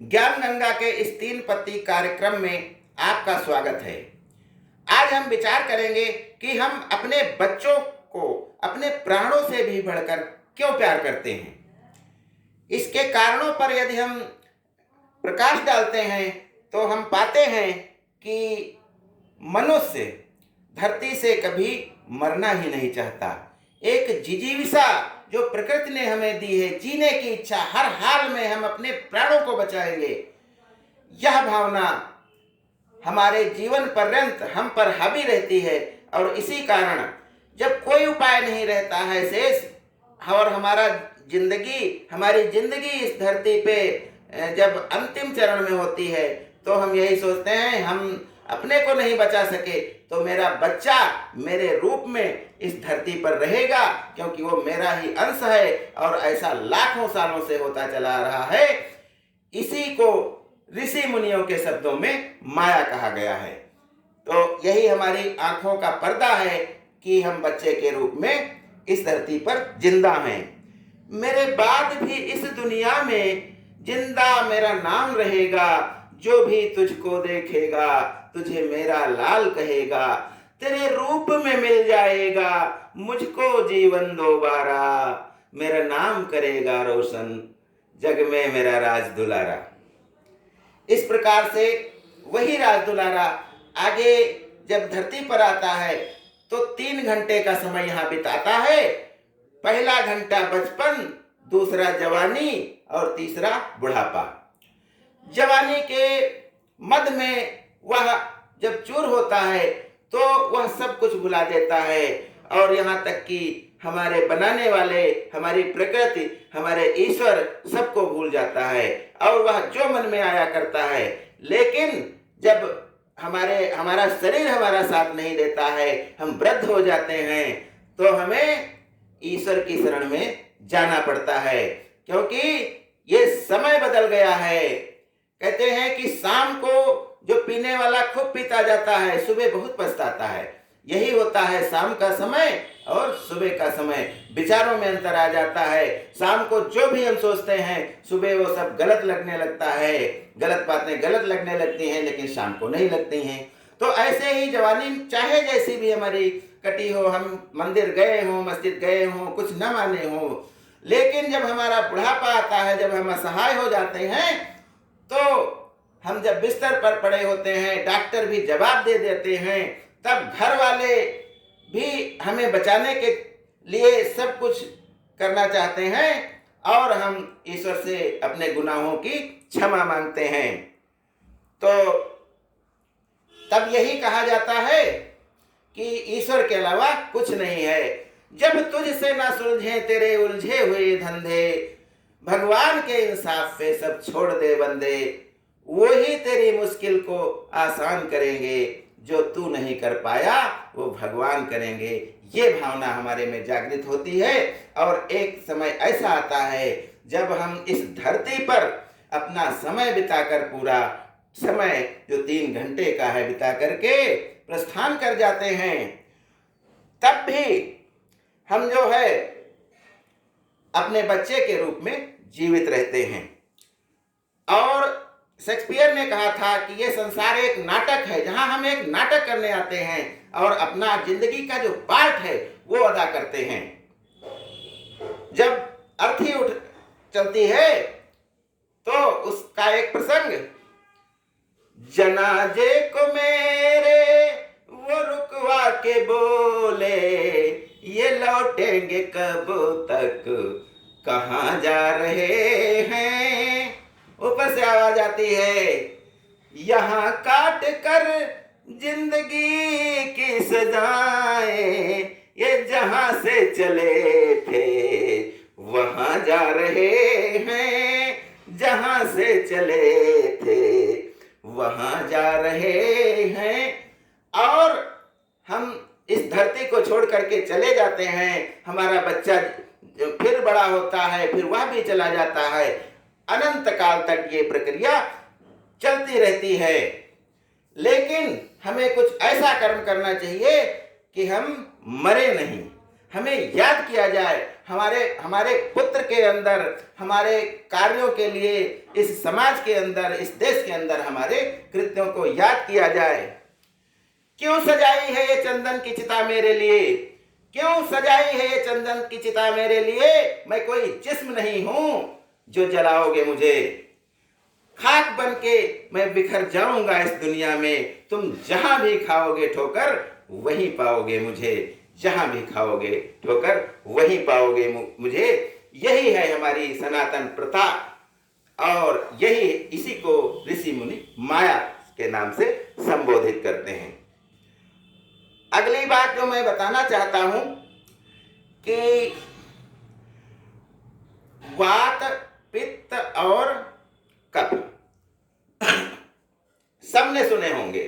ज्ञान गंगा के इस 3 पत्ती कार्यक्रम में आपका स्वागत है। आज हम विचार करेंगे कि हम अपने बच्चों को अपने प्राणों से भी बढ़कर क्यों प्यार करते हैं। इसके कारणों पर यदि हम प्रकाश डालते हैं तो हम पाते हैं कि मनुष्य धरती से कभी मरना ही नहीं चाहता। एक जिजीविषा जो प्रकृति ने हमें दी है, जीने की इच्छा, हर हाल में हम अपने प्राणों को बचाएंगे, यह भावना हमारे जीवन पर्यंत हम पर हावी रहती है। और इसी कारण जब कोई उपाय नहीं रहता है शेष और हमारी जिंदगी इस धरती पे जब अंतिम चरण में होती है तो हम यही सोचते हैं, हम अपने को नहीं बचा सके तो मेरा बच्चा मेरे रूप में इस धरती पर रहेगा, क्योंकि वो मेरा ही अंश है। और ऐसा लाखों सालों से होता चला आ रहा है। इसी को ऋषि मुनियों के शब्दों में माया कहा गया है। तो यही हमारी आंखों का पर्दा है कि हम बच्चे के रूप में इस धरती पर जिंदा हैं। मेरे बाद भी इस दुनिया में जिंदा मेरा नाम रहेगा, जो भी तुझको देखेगा तुझे मेरा लाल कहेगा, तेरे रूप में मिल जाएगा मुझको जीवन दोबारा, मेरा नाम करेगा रोशन जग में मेरा राज दुलारा। इस प्रकार से वही राज दुलारा आगे जब धरती पर आता है तो 3 घंटे का समय यहाँ बिताता है। पहला घंटा बचपन, दूसरा जवानी और तीसरा बुढ़ापा। जवानी के मद में वह जब चूर होता है तो वह सब कुछ भुला देता है, और यहाँ तक कि हमारे बनाने वाले, हमारी प्रकृति, हमारे ईश्वर सबको भूल जाता है और वह जो मन में आया करता है। लेकिन जब हमारा शरीर हमारा साथ नहीं देता है, हम वृद्ध हो जाते हैं, तो हमें ईश्वर की शरण में जाना पड़ता है, क्योंकि ये समय बदल गया है। कहते हैं कि शाम को जो पीने वाला खूब पीता जाता है, सुबह बहुत पछताता है। यही होता है शाम का समय और सुबह का समय, विचारों में अंतर आ जाता है। शाम को जो भी हम सोचते हैं सुबह वो सब गलत लगने लगता है, गलत बातें गलत लगने लगती हैं, लेकिन शाम को नहीं लगती हैं। तो ऐसे ही जवानी चाहे जैसी भी हमारी कटी हो, हम मंदिर गए हों, मस्जिद गए हों, कुछ न माने हों, लेकिन जब हमारा बुढ़ापा आता है, जब हम असहाय हो जाते हैं, तो हम जब बिस्तर पर पड़े होते हैं, डॉक्टर भी जवाब दे देते हैं, तब घर वाले भी हमें बचाने के लिए सब कुछ करना चाहते हैं और हम ईश्वर से अपने गुनाहों की क्षमा मांगते हैं। तो तब यही कहा जाता है कि ईश्वर के अलावा कुछ नहीं है। जब तुझसे ना सुलझे तेरे उलझे हुए धंधे, भगवान के इंसाफ पे सब छोड़ दे बंदे, वही तेरी मुश्किल को आसान करेंगे, जो तू नहीं कर पाया वो भगवान करेंगे। ये भावना हमारे में जागृत होती है। और एक समय ऐसा आता है जब हम इस धरती पर अपना समय बिताकर, पूरा समय जो 3 घंटे का है बिता करके प्रस्थान कर जाते हैं, तब भी हम जो है अपने बच्चे के रूप में जीवित रहते हैं। और शेक्सपियर ने कहा था कि ये संसार एक नाटक है, जहां हम एक नाटक करने आते हैं और अपना जिंदगी का जो पार्ट है वो अदा करते हैं। जब अर्थी उठ चलती है तो उसका एक प्रसंग, जनाजे को मेरे वो रुकवा के बोले, ये लौटेंगे कब तक, कहाँ जा रहे हैं। ऊपर से आवाज आती है, यहाँ काट कर जिंदगी की सजाएं, ये जहां से चले थे वहां जा रहे हैं, जहां से चले थे वहां जा रहे हैं। और हम इस धरती को छोड़ करके चले जाते हैं। हमारा बच्चा फिर बड़ा होता है, फिर वह भी चला जाता है। अनंत काल तक ये प्रक्रिया चलती रहती है। लेकिन हमें कुछ ऐसा कर्म करना चाहिए कि हम मरे नहीं, हमें याद किया जाए, हमारे हमारे पुत्र के अंदर, हमारे कार्यों के लिए, इस समाज के अंदर, इस देश के अंदर हमारे कृत्यों को याद किया जाए। क्यों सजाई है ये चंदन की चिता मेरे लिए? क्यों सजाई है ये चंदन की चिता मेरे लिए? मैं कोई जिस्म नहीं हूं जो जलाओगे मुझे। खाक बन के मैं बिखर जाऊंगा इस दुनिया में। तुम जहां भी खाओगे ठोकर वहीं पाओगे मुझे। जहां भी खाओगे ठोकर वहीं पाओगे मुझे। यही है हमारी सनातन प्रथा और यही इसी को ऋषि मुनि माया के नाम से संबोधित करते हैं। अगली बात जो मैं बताना चाहता हूं कि वात, पित्त और कफ सबने सुने होंगे,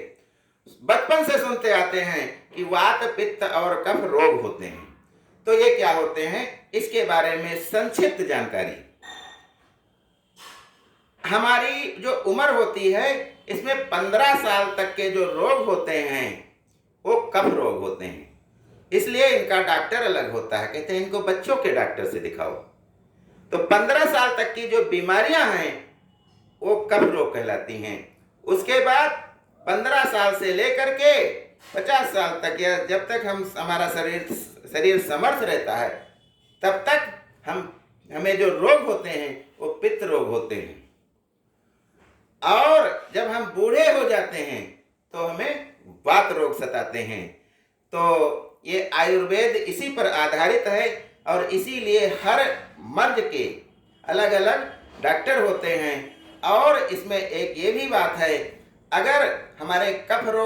बचपन से सुनते आते हैं कि वात, पित्त और कफ रोग होते हैं। तो ये क्या होते हैं, इसके बारे में संक्षिप्त जानकारी। हमारी जो उम्र होती है इसमें 15 साल तक के जो रोग होते हैं वो कफ रोग होते हैं। इसलिए इनका डॉक्टर अलग होता है, कहते हैं इनको बच्चों के डॉक्टर से दिखाओ। तो 15 साल तक की जो बीमारियां हैं वो कफ रोग कहलाती हैं। उसके बाद 15 साल से लेकर के 50 साल तक या जब तक हमारा शरीर समर्थ रहता है तब तक हमें जो रोग होते हैं वो पित्त रोग होते हैं। और जब हम बूढ़े हो जाते हैं तो हमें वात रोग सताते हैं। तो ये आयुर्वेद इसी पर आधारित है और इसीलिए हर मर्ज के अलग अलग डॉक्टर होते हैं। और इसमें एक ये भी बात है, अगर हमारे कफ रोग